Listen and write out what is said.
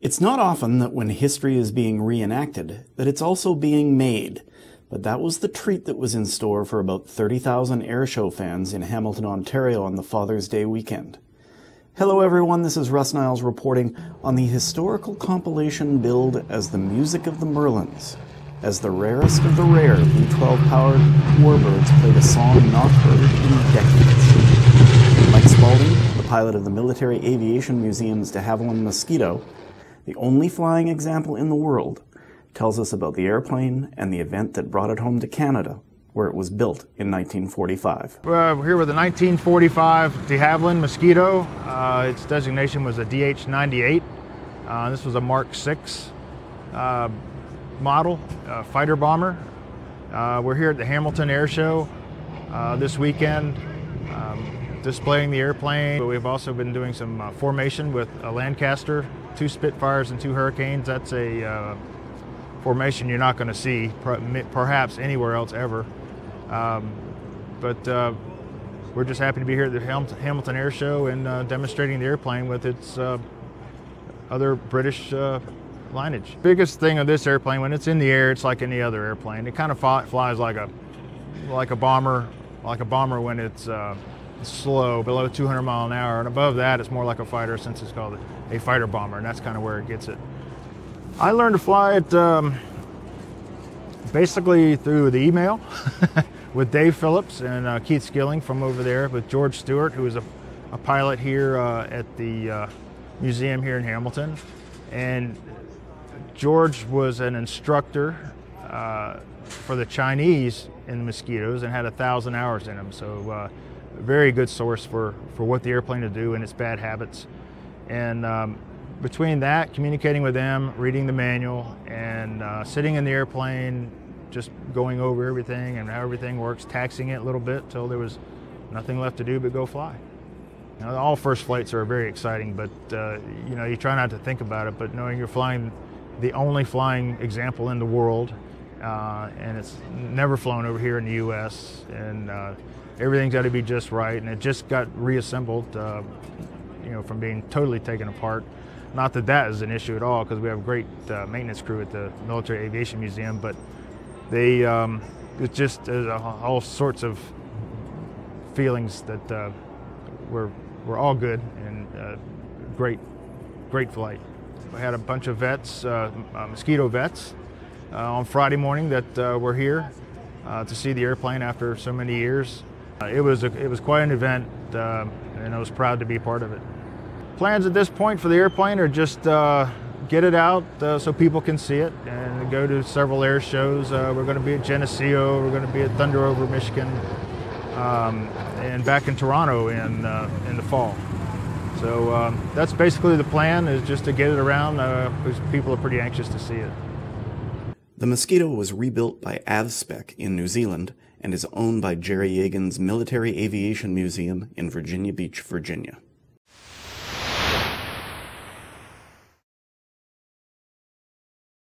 It's not often that when history is being reenacted, that it's also being made, but that was the treat that was in store for about 30,000 airshow fans in Hamilton, Ontario on the Father's Day weekend. Hello everyone, this is Russ Niles reporting on the historical compilation billed as the Music of the Merlins, as the rarest of the rare V-12-powered warbirds played a song not heard in decades. Mike Spalding, the pilot of the Military Aviation Museum's de Havilland Mosquito, the only flying example in the world, tells us about the airplane and the event that brought it home to Canada, where it was built in 1945. We're here with the 1945 de Havilland Mosquito. Its designation was a DH-98. This was a Mark VI model, fighter bomber. We're here at the Hamilton Air Show this weekend, displaying the airplane. But we've also been doing some formation with a Lancaster, 2 Spitfires and 2 Hurricanes. That's a formation you're not going to see perhaps anywhere else ever. But we're just happy to be here at the Hamilton Air Show and demonstrating the airplane with its other British lineage. Biggest thing of this airplane, when it's in the air, it's like any other airplane. It kind of flies like a bomber when it's slow, below 200 miles an hour, and above that it's more like a fighter, since it's called a fighter bomber, and that's kind of where it gets it. I learned to fly it basically through the email with Dave Phillips and Keith Skilling from over there, with George Stewart, who is a pilot here at the museum here in Hamilton. And George was an instructor for the Chinese in the Mosquitoes and had 1,000 hours in them. So a very good source for what the airplane to do and its bad habits. And between that, communicating with them, reading the manual, and sitting in the airplane, just going over everything and how everything works, taxiing it a little bit till there was nothing left to do but go fly. Now, all first flights are very exciting, but you know, you try not to think about it, but knowing you're flying the only flying example in the world, and it's never flown over here in the U.S., and everything's got to be just right, and it just got reassembled, you know, from being totally taken apart. Not that that is an issue at all, because we have a great maintenance crew at the Military Aviation Museum, but they, it's just all sorts of feelings that we're all good, and great flight. We had a bunch of vets, Mosquito vets, on Friday morning that were here to see the airplane after so many years. It was quite an event, and I was proud to be part of it. Plans at this point for the airplane are just get it out so people can see it, and go to several air shows. We're going to be at Geneseo, we're going to be at Thunder Over Michigan, and back in Toronto in the fall. So that's basically the plan, is just to get it around, because people are pretty anxious to see it. The Mosquito was rebuilt by AVspec in New Zealand and is owned by Jerry Yagen's Military Aviation Museum in Virginia Beach, Virginia.